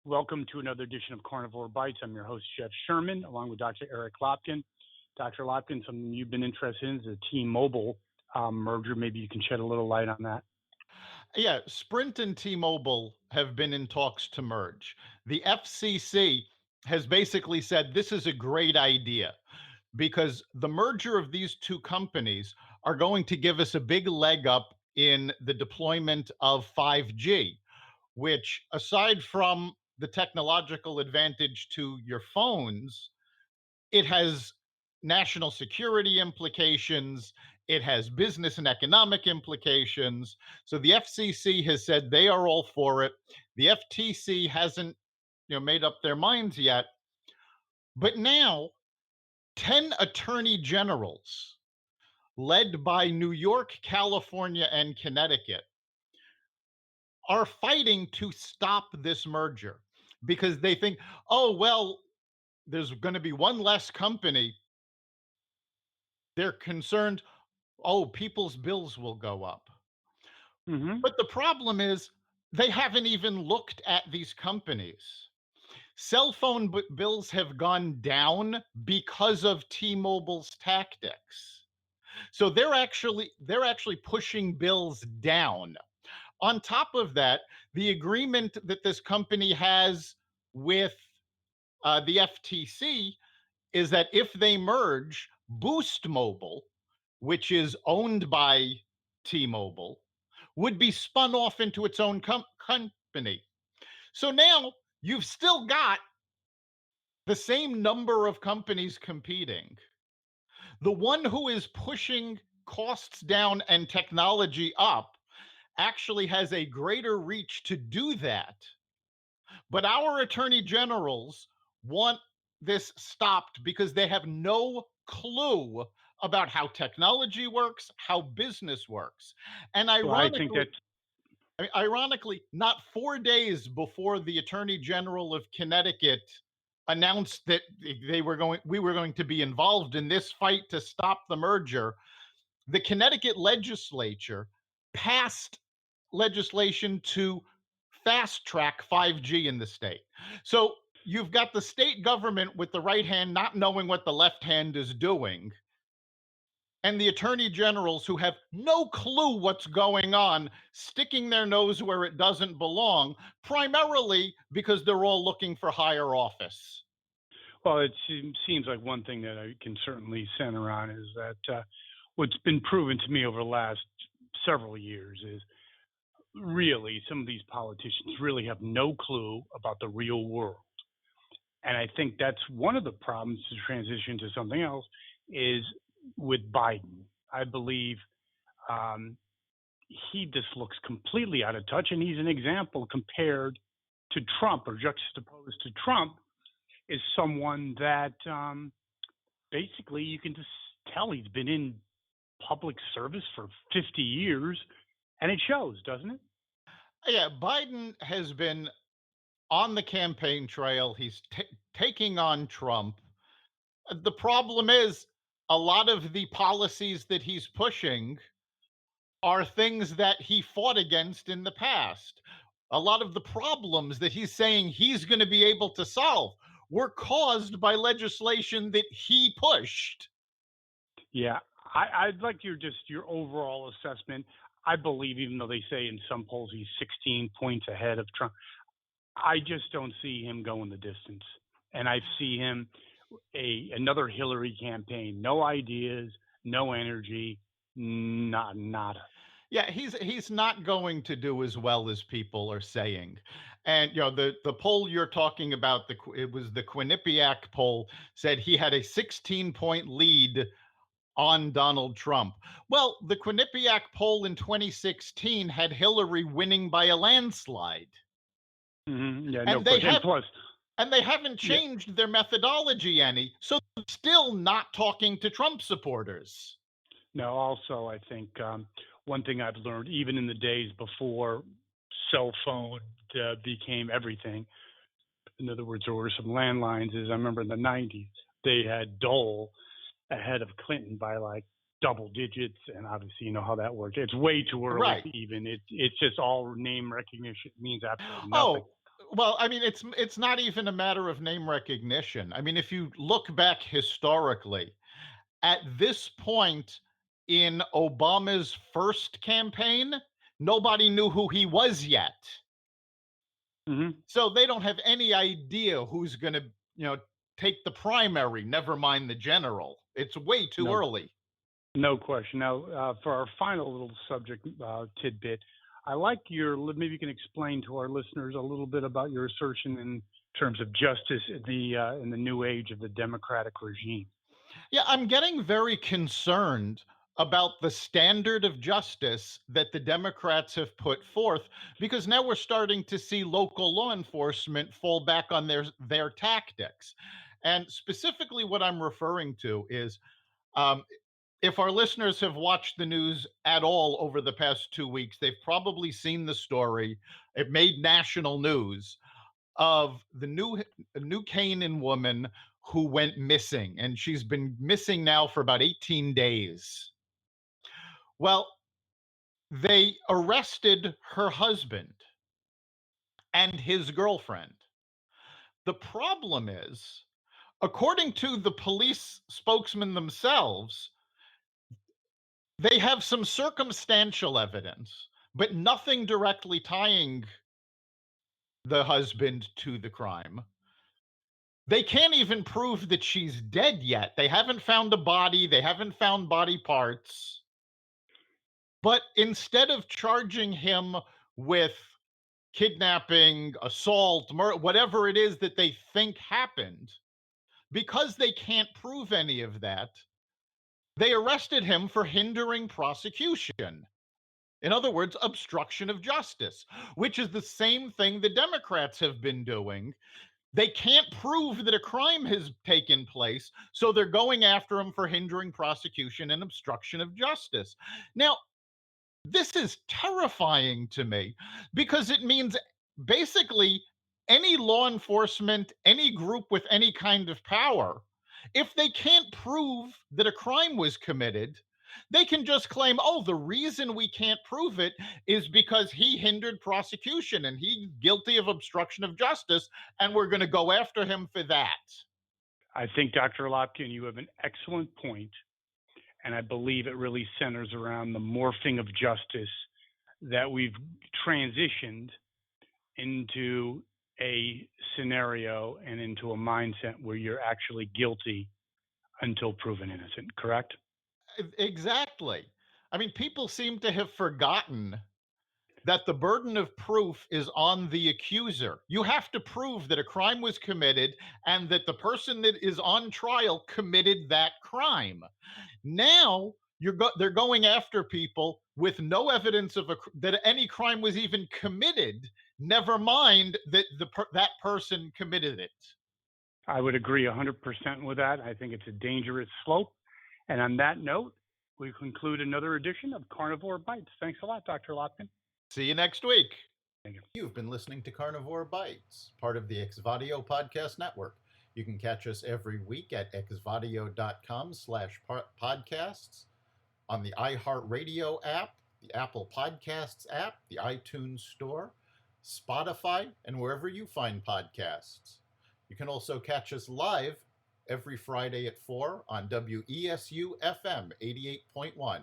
Welcome to another edition of Carnivore Bites. I'm your host, Chef Sherman, along with Dr. Eric Lopkin. Dr. Lopkin, something you've been interested in is the T-Mobile merger. Maybe you can shed a little light on that. Yeah, Sprint and T-Mobile have been in talks to merge. The FCC has basically said this is a great idea because the merger of these two companies are going to give us a big leg up in the deployment of 5G, which, aside from the technological advantage to your phones, it has national security implications. It has business and economic implications. So the FCC has said they are all for it. The FTC hasn't, made up their minds yet. But now, 10 attorney generals, led by New York, California, and Connecticut, are fighting to stop this merger because they think, oh, well, there's going to be one less company. They're concerned, oh, people's bills will go up. Mm-hmm. But the problem is they haven't even looked at these companies. Cell phone bills have gone down because of T-Mobile's tactics. So they're actually pushing bills down. On top of that, the agreement that this company has with the FTC is that if they merge, Boost Mobile, which is owned by T-Mobile, would be spun off into its own company. So now you've still got the same number of companies competing. The one who is pushing costs down and technology up actually has a greater reach to do that. But our attorney generals want this stopped because they have no clue about how technology works, how business works. And Well, I think ironically, that's ironically, not 4 days before the Attorney General of Connecticut announced that we were going to be involved in this fight to stop the merger, the Connecticut legislature passed legislation to fast track 5G in the state. So you've got the state government with the right hand not knowing what the left hand is doing, and the attorney generals who have no clue what's going on, sticking their nose where it doesn't belong, primarily because they're all looking for higher office. well. It seems like one thing that I can certainly center on is that what's been proven to me over the last several years is really some of these politicians really have no clue about the real world. And I think that's one of the problems to transition to something else is with Biden. I believe um, he just looks completely out of touch, and he's an example compared to Trump or juxtaposed to Trump is someone that basically you can just tell he's been in public service for 50 years, and it shows, doesn't it? Yeah, Biden has been on the campaign trail. He's taking on Trump. The problem is a lot of the policies that he's pushing are things that he fought against in the past. A lot of the problems that he's saying he's going to be able to solve were caused by legislation that he pushed. Yeah, I'd like your overall assessment. I believe, even though they say in some polls he's 16 points ahead of Trump, I just don't see him going the distance. And I see him another Hillary campaign, no ideas, no energy, not nada. Yeah, he's not going to do as well as people are saying. And the poll you're talking about, it was the Quinnipiac poll, said he had a 16-point lead on Donald Trump. Well, the Quinnipiac poll in 2016 had Hillary winning by a landslide. Yeah, no And they question. And have plus, and they haven't yeah, changed their methodology any. So they're still not talking to Trump supporters. no. Also, I think one thing I've learned, even in the days before cell phone became everything, in other words, there were some landlines, is I remember in the 90s, they had Dole ahead of Clinton by like double digits, and obviously you know how that worked. It's way too early Right. to even. It's just all name recognition. It means absolutely nothing. Oh, Well, I mean, it's not even a matter of name recognition. I mean, if you look back historically, at this point in Obama's first campaign, nobody knew who he was yet. Hmm. So they don't have any idea who's going to, take the primary, never mind the general. It's way too No, early. no question. Now, for our final little subject tidbit, I like maybe you can explain to our listeners a little bit about your assertion in terms of justice in the new age of the democratic regime. Yeah, I'm getting very concerned about the standard of justice that the Democrats have put forth because now we're starting to see local law enforcement fall back on their tactics. And specifically, what I'm referring to is um, if our listeners have watched the news at all over the past 2 weeks, they've probably seen the story. It made national news of the New Canaan woman who went missing, and she's been missing now for about 18 days. Well, they arrested her husband and his girlfriend. The problem is, according to the police spokesman themselves, they have some circumstantial evidence, but nothing directly tying the husband to the crime. They can't even prove that she's dead yet. They haven't found a body, they haven't found body parts. But instead of charging him with kidnapping, assault, murder, whatever it is that they think happened, because they can't prove any of that, they arrested him for hindering prosecution. In other words, obstruction of justice, which is the same thing the Democrats have been doing. They can't prove that a crime has taken place, so they're going after him for hindering prosecution and obstruction of justice. Now, this is terrifying to me because it means basically any law enforcement, any group with any kind of power, if they can't prove that a crime was committed, they can just claim, oh, the reason we can't prove it is because he hindered prosecution and he's guilty of obstruction of justice, and we're going to go after him for that. I think, Dr. Lopkin, you have an excellent point, and I believe it really centers around the morphing of justice that we've transitioned into a scenario and into a mindset where you're actually guilty until proven innocent, correct? Exactly. I mean, people seem to have forgotten that the burden of proof is on the accuser. You have to prove that a crime was committed and that the person that is on trial committed that crime. Now they're going after people with no evidence that any crime was even committed. Never mind that that person committed it. I would agree 100% with that. I think it's a dangerous slope. And on that note, we conclude another edition of Carnivore Bites. Thanks a lot, Dr. Lopkin. See you next week. Thank you. You've been listening to Carnivore Bites, part of the Exvadio Podcast Network. You can catch us every week at exvadio.com/podcasts, on the iHeartRadio app, the Apple Podcasts app, the iTunes Store, Spotify, and wherever you find podcasts. You can also catch us live every Friday at 4 on WESU FM 88.1.